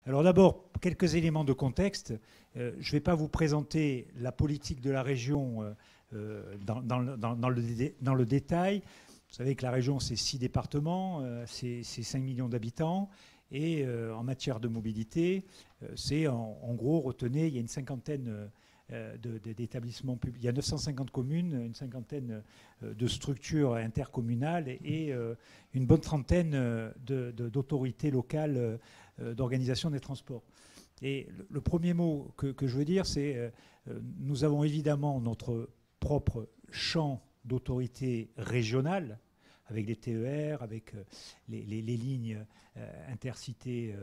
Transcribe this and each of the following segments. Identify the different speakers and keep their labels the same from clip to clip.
Speaker 1: Alors d'abord, quelques éléments de contexte. Je ne vais pas vous présenter la politique de la région dans le détail. Vous savez que la région, c'est 6 départements, c'est 5 millions d'habitants. Et en matière de mobilité, c'est en gros, retenez, il y a une cinquantaine d'établissements publics. Il y a 950 communes, une cinquantaine de structures intercommunales et une bonne trentaine d'autorités locales d'organisation des transports. Et le premier mot que je veux dire, c'est nous avons évidemment notre propre champ d'autorité régionale, avec les TER, avec les lignes intercités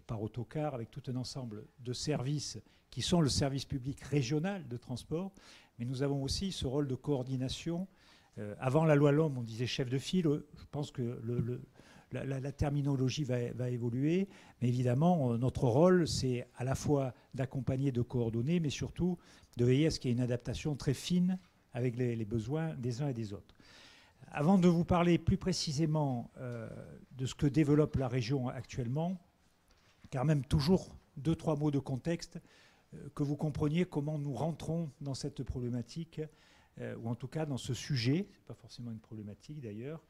Speaker 1: par autocar, avec tout un ensemble de services qui sont le service public régional de transport. Mais nous avons aussi ce rôle de coordination. Avant la loi LOM, on disait chef de file. Je pense que la terminologie va évoluer. Mais évidemment, notre rôle, c'est à la fois d'accompagner, de coordonner, mais surtout de veiller à ce qu'il y ait une adaptation très fine avec les besoins des uns et des autres. Avant de vous parler plus précisément de ce que développe la région actuellement, car même toujours 2-3 mots de contexte, que vous compreniez comment nous rentrons dans cette problématique, ou en tout cas dans ce sujet, ce n'est pas forcément une problématique d'ailleurs,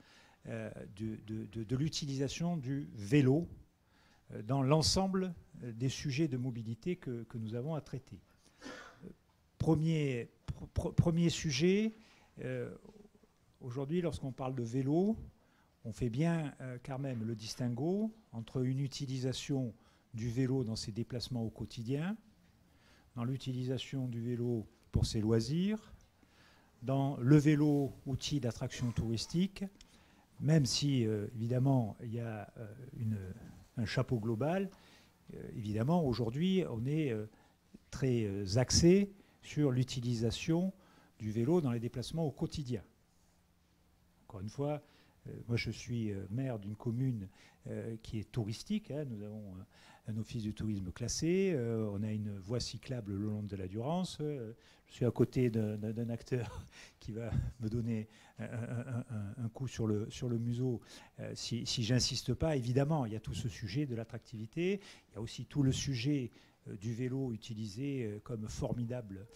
Speaker 1: de l'utilisation du vélo dans l'ensemble des sujets de mobilité que nous avons à traiter. Premier sujet, aujourd'hui, lorsqu'on parle de vélo, on fait bien quand même le distinguo entre une utilisation du vélo dans ses déplacements au quotidien, dans l'utilisation du vélo pour ses loisirs, dans le vélo outil d'attraction touristique, même si évidemment il y a un chapeau global. Évidemment, aujourd'hui, on est très axé sur l'utilisation du vélo dans les déplacements au quotidien. Encore une fois, moi je suis maire d'une commune qui est touristique. Nous avons un office du tourisme classé, on a une voie cyclable le long de la Durance. Je suis à côté d'un acteur qui va me donner un coup sur le museau si j'insiste pas. Évidemment, il y a tout ce sujet de l'attractivité. Il y a aussi tout le sujet du vélo utilisé comme formidable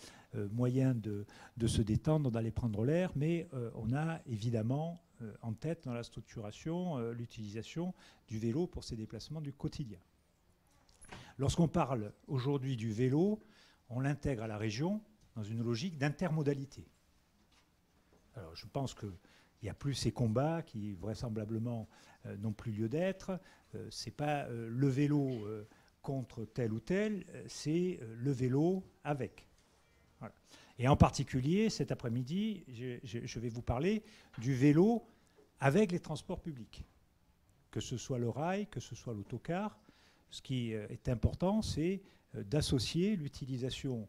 Speaker 1: moyen de se détendre, d'aller prendre l'air, mais on a évidemment en tête dans la structuration l'utilisation du vélo pour ses déplacements du quotidien. Lorsqu'on parle aujourd'hui du vélo, on l'intègre à la région dans une logique d'intermodalité. Alors je pense qu'il n'y a plus ces combats qui vraisemblablement n'ont plus lieu d'être. Ce n'est pas le vélo contre tel ou tel, c'est le vélo avec. Voilà. Et en particulier, cet après-midi, je vais vous parler du vélo avec les transports publics. Que ce soit le rail, que ce soit l'autocar, ce qui est important, c'est d'associer l'utilisation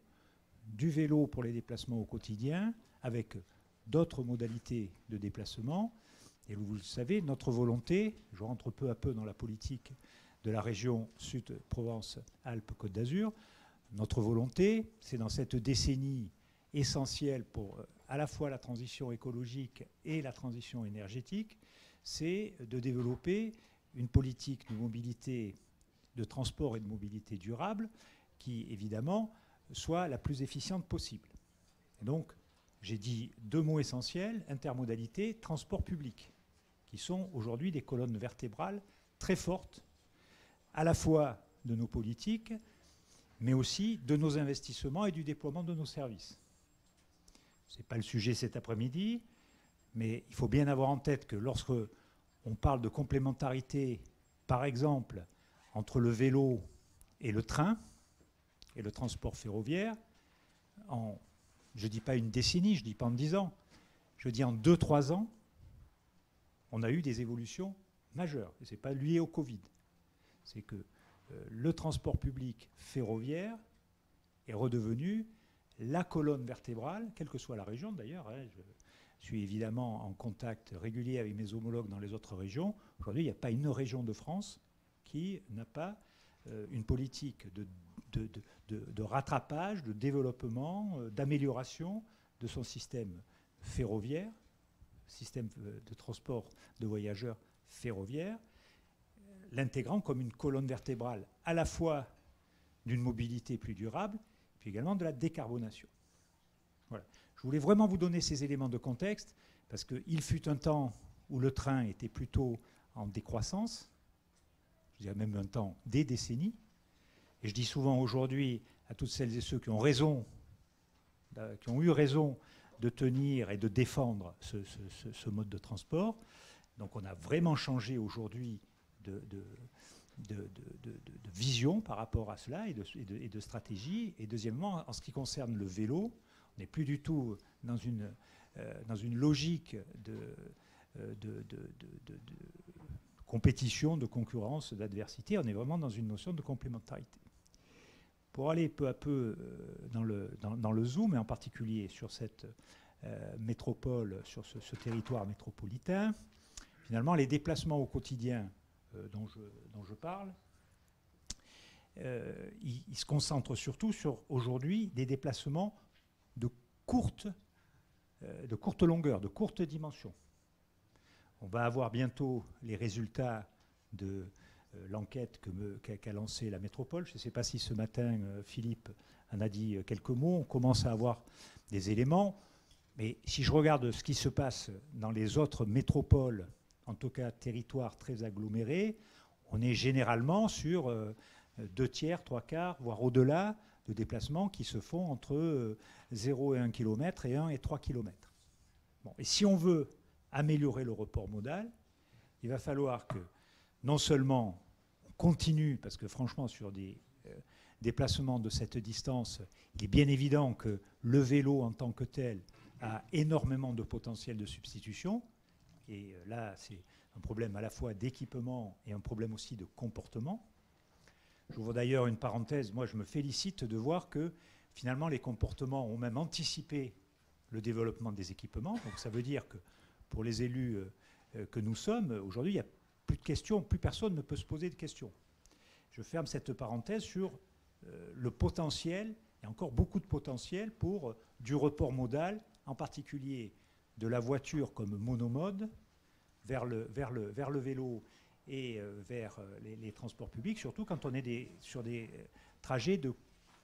Speaker 1: du vélo pour les déplacements au quotidien avec d'autres modalités de déplacement. Et vous le savez, notre volonté, je rentre peu à peu dans la politique de la région Sud-Provence-Alpes-Côte d'Azur, notre volonté, c'est dans cette décennie essentielle pour à la fois la transition écologique et la transition énergétique, c'est de développer une politique de mobilité, de transport et de mobilité durable qui, évidemment, soit la plus efficiente possible. Et donc, j'ai dit 2 mots essentiels, intermodalité, transport public, qui sont aujourd'hui des colonnes vertébrales très fortes, à la fois de nos politiques, mais aussi de nos investissements et du déploiement de nos services. Ce n'est pas le sujet cet après-midi, mais il faut bien avoir en tête que lorsque on parle de complémentarité, par exemple, entre le vélo et le train, et le transport ferroviaire, je ne dis pas une décennie, je ne dis pas en 10 ans, je dis en 2-3 ans, on a eu des évolutions majeures. Et ce n'est pas lié au Covid. C'est que le transport public ferroviaire est redevenu la colonne vertébrale, quelle que soit la région d'ailleurs. Je suis évidemment en contact régulier avec mes homologues dans les autres régions. Aujourd'hui, il n'y a pas une région de France qui n'a pas une politique de rattrapage, de développement, d'amélioration de son système ferroviaire, système de transport de voyageurs ferroviaire. l'intégrant comme une colonne vertébrale à la fois d'une mobilité plus durable, puis également de la décarbonation. Voilà. Je voulais vraiment vous donner ces éléments de contexte, parce qu'il fut un temps où le train était plutôt en décroissance, je dirais même un temps, des décennies. Et je dis souvent aujourd'hui à toutes celles et ceux qui ont raison, qui ont eu raison de tenir et de défendre ce mode de transport. Donc on a vraiment changé aujourd'hui de vision par rapport à cela et de stratégie. Et deuxièmement, en ce qui concerne le vélo, on n'est plus du tout dans une logique de compétition, de concurrence, d'adversité. On est vraiment dans une notion de complémentarité. Pour aller peu à peu dans le zoom, et en particulier sur cette métropole, sur ce territoire métropolitain, finalement, les déplacements au quotidien dont je parle, ils se concentrent surtout sur, aujourd'hui, des déplacements de courte longueur, de courte dimension. On va avoir bientôt les résultats de l'enquête qu'a lancée la métropole. Je ne sais pas si ce matin, Philippe en a dit quelques mots. On commence à avoir des éléments. Mais si je regarde ce qui se passe dans les autres métropoles, en tout cas territoires très agglomérés, on est généralement sur 2 tiers, 3 quarts, voire au-delà de déplacements qui se font entre 0 et 1 km et 1 et 3 km. Bon, et si on veut améliorer le report modal, il va falloir que non seulement on continue, parce que franchement sur des déplacements de cette distance, il est bien évident que le vélo en tant que tel a énormément de potentiel de substitution, et là c'est un problème à la fois d'équipement et un problème aussi de comportement. J'ouvre d'ailleurs une parenthèse, moi je me félicite de voir que finalement les comportements ont même anticipé le développement des équipements, donc ça veut dire que pour les élus que nous sommes, aujourd'hui, il n'y a plus de questions, plus personne ne peut se poser de questions. Je ferme cette parenthèse sur le potentiel, il y a encore beaucoup de potentiel pour du report modal, en particulier de la voiture comme monomode, vers le vélo et vers les transports publics, surtout quand on est sur des trajets de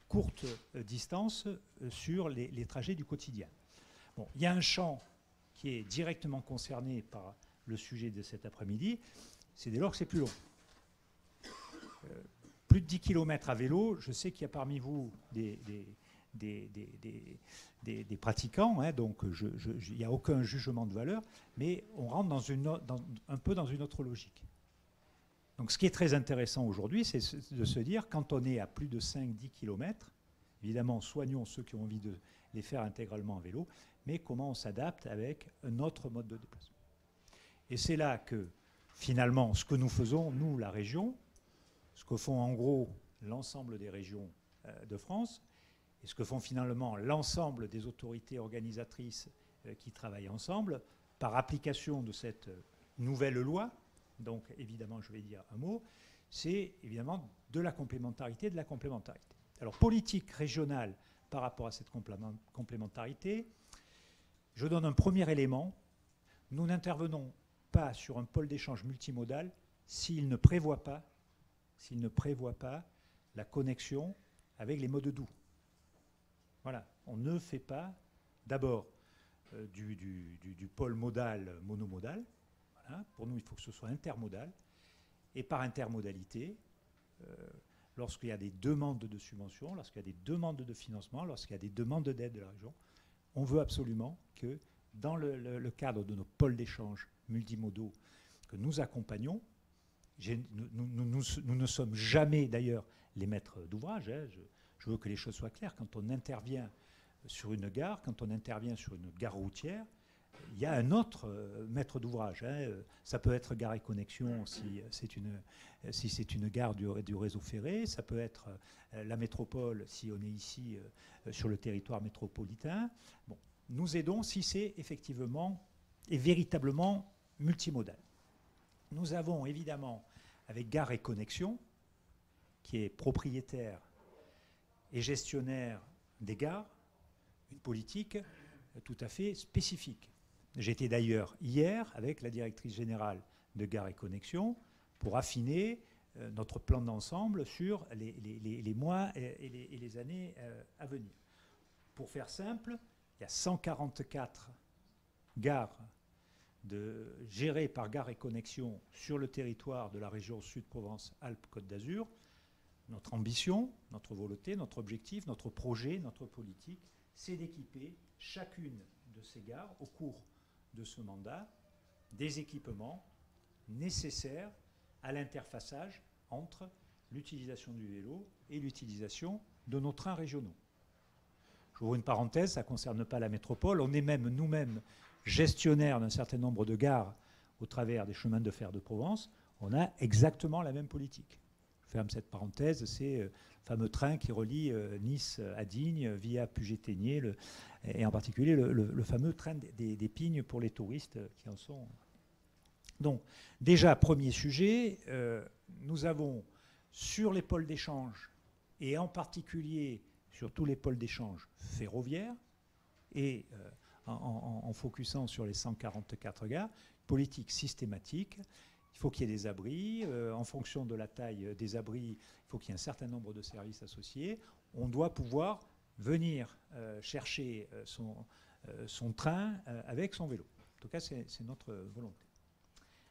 Speaker 1: courte distance sur les trajets du quotidien. Bon, il y a un champ qui est directement concerné par le sujet de cet après-midi, c'est dès lors que c'est plus long. Plus de 10 km à vélo, je sais qu'il y a parmi vous des pratiquants, hein, donc il n'y a aucun jugement de valeur, mais on rentre un peu dans une autre logique. Donc ce qui est très intéressant aujourd'hui, c'est de se dire, quand on est à plus de 5-10 km, évidemment, soignons ceux qui ont envie de les faire intégralement à vélo, mais comment on s'adapte avec un autre mode de déplacement. Et c'est là que, finalement, ce que nous faisons, nous, la région, ce que font en gros l'ensemble des régions de France, et ce que font finalement l'ensemble des autorités organisatrices qui travaillent ensemble, par application de cette nouvelle loi, donc évidemment je vais dire un mot, c'est évidemment de la complémentarité, de la complémentarité. Alors politique régionale par rapport à cette complémentarité, je donne un premier élément. Nous n'intervenons pas sur un pôle d'échange multimodal s'il ne prévoit pas la connexion avec les modes doux. Voilà, on ne fait pas d'abord du pôle modal monomodal. Voilà. Pour nous, il faut que ce soit intermodal. Et par intermodalité, lorsqu'il y a des demandes de subventions, lorsqu'il y a des demandes de financement, lorsqu'il y a des demandes d'aide de la région, on veut absolument que dans le cadre de nos pôles d'échange multimodaux que nous accompagnons, nous ne sommes jamais d'ailleurs les maîtres d'ouvrage, hein, je veux que les choses soient claires. Quand on intervient sur une gare, quand on intervient sur une gare routière, il y a un autre maître d'ouvrage. Hein. Ça peut être Gare et Connexion si c'est une gare du réseau ferré. Ça peut être la métropole si on est ici sur le territoire métropolitain. Bon, nous aidons si c'est effectivement et véritablement multimodal. Nous avons évidemment, avec Gare et Connexion, qui est propriétaire et gestionnaire des gares, une politique tout à fait spécifique. J'étais d'ailleurs hier avec la directrice générale de Gare et Connexion pour affiner notre plan d'ensemble sur les mois et les années à venir. Pour faire simple, il y a 144 gares gérées par Gares et Connexions sur le territoire de la région Sud-Provence-Alpes-Côte d'Azur. Notre ambition, notre volonté, notre objectif, notre projet, notre politique, c'est d'équiper chacune de ces gares au cours de ce mandat des équipements nécessaires à l'interfaçage entre l'utilisation du vélo et l'utilisation de nos trains régionaux. J'ouvre une parenthèse, ça ne concerne pas la métropole. On est même nous-mêmes gestionnaires d'un certain nombre de gares au travers des chemins de fer de Provence. On a exactement la même politique. Je ferme cette parenthèse, c'est le fameux train qui relie Nice à Digne via Puget-Théniers, et en particulier le fameux train des Pignes pour les touristes qui en sont. Donc, déjà, premier sujet, nous avons sur les pôles d'échange, et en particulier sur tous les pôles d'échange ferroviaires, et en focusant sur les 144 gares, politique systématique. Il faut qu'il y ait des abris. En fonction de la taille des abris, il faut qu'il y ait un certain nombre de services associés. On doit pouvoir venir chercher son train avec son vélo. En tout cas, c'est notre volonté.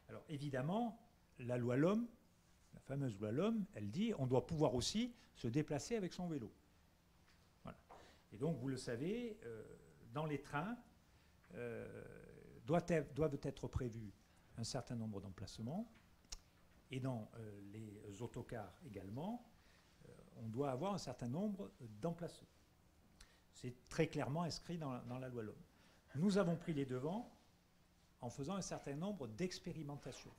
Speaker 1: Alors évidemment, la loi LOM, la fameuse loi LOM, elle dit on doit pouvoir aussi se déplacer avec son vélo. Voilà. Et donc, vous le savez, dans les trains, doivent être prévus un certain nombre d'emplacements, et dans les autocars également, on doit avoir un certain nombre d'emplacements. C'est très clairement inscrit dans la loi LOM. Nous avons pris les devants en faisant un certain nombre d'expérimentations.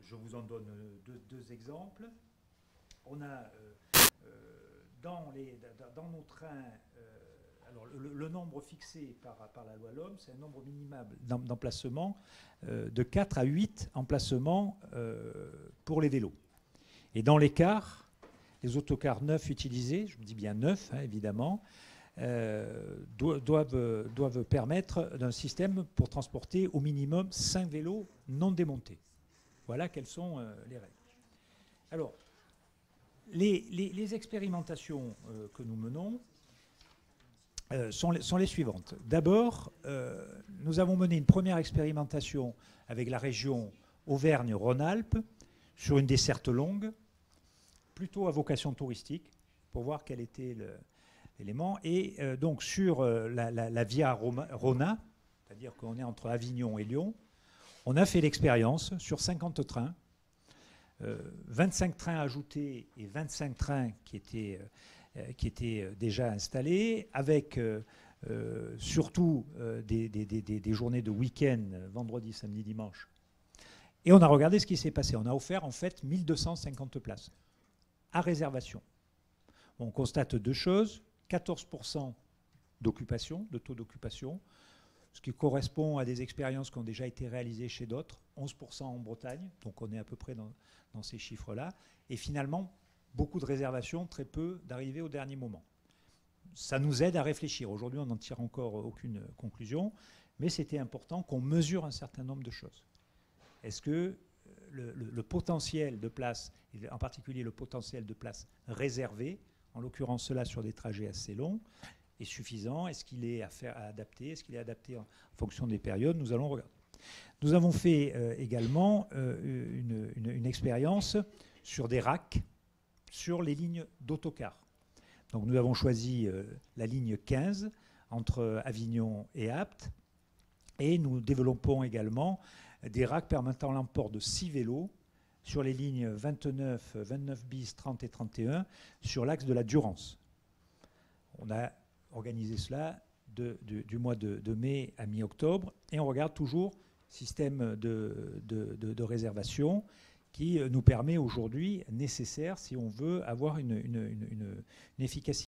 Speaker 1: Je vous en donne deux exemples. On a dans nos trains, alors le nombre fixé par la loi LOM, c'est un nombre minimal d'emplacements de 4 à 8 emplacements pour les vélos. Et dans les cars, les autocars neufs utilisés, je me dis bien neufs, hein, évidemment, doivent permettre d'un système pour transporter au minimum 5 vélos non démontés. Voilà quelles sont les règles. Alors, les expérimentations que nous menons sont les suivantes. D'abord, nous avons mené une première expérimentation avec la région Auvergne-Rhône-Alpes sur une desserte longue, plutôt à vocation touristique, pour voir quel était l'élément. Et donc sur la Via Rhôna, c'est-à-dire qu'on est entre Avignon et Lyon, on a fait l'expérience sur 50 trains, 25 trains ajoutés et 25 trains qui étaient déjà installés, avec surtout des journées de week-end, vendredi, samedi, dimanche. Et on a regardé ce qui s'est passé. On a offert en fait 1250 places à réservation. On constate deux choses, 14% d'occupation, de taux d'occupation, ce qui correspond à des expériences qui ont déjà été réalisées chez d'autres, 11% en Bretagne, donc on est à peu près dans ces chiffres-là, et finalement, beaucoup de réservations, très peu d'arrivées au dernier moment. Ça nous aide à réfléchir. Aujourd'hui, on n'en tire encore aucune conclusion, mais c'était important qu'on mesure un certain nombre de choses. Est-ce que le potentiel de place, en particulier le potentiel de place réservé, en l'occurrence cela sur des trajets assez longs, est suffisant? Est-ce qu'il est à adapter? Est-ce qu'il est adapté en fonction des périodes? Nous allons regarder. Nous avons fait également une expérience sur des racks sur les lignes d'autocar. Donc nous avons choisi la ligne 15 entre Avignon et Apt, et nous développons également des racks permettant l'emport de 6 vélos sur les lignes 29, 29 bis, 30 et 31 sur l'axe de la Durance. On a organisé cela du mois de mai à mi-octobre, et on regarde toujours système de réservation qui nous permet aujourd'hui nécessaire si on veut avoir une efficacité.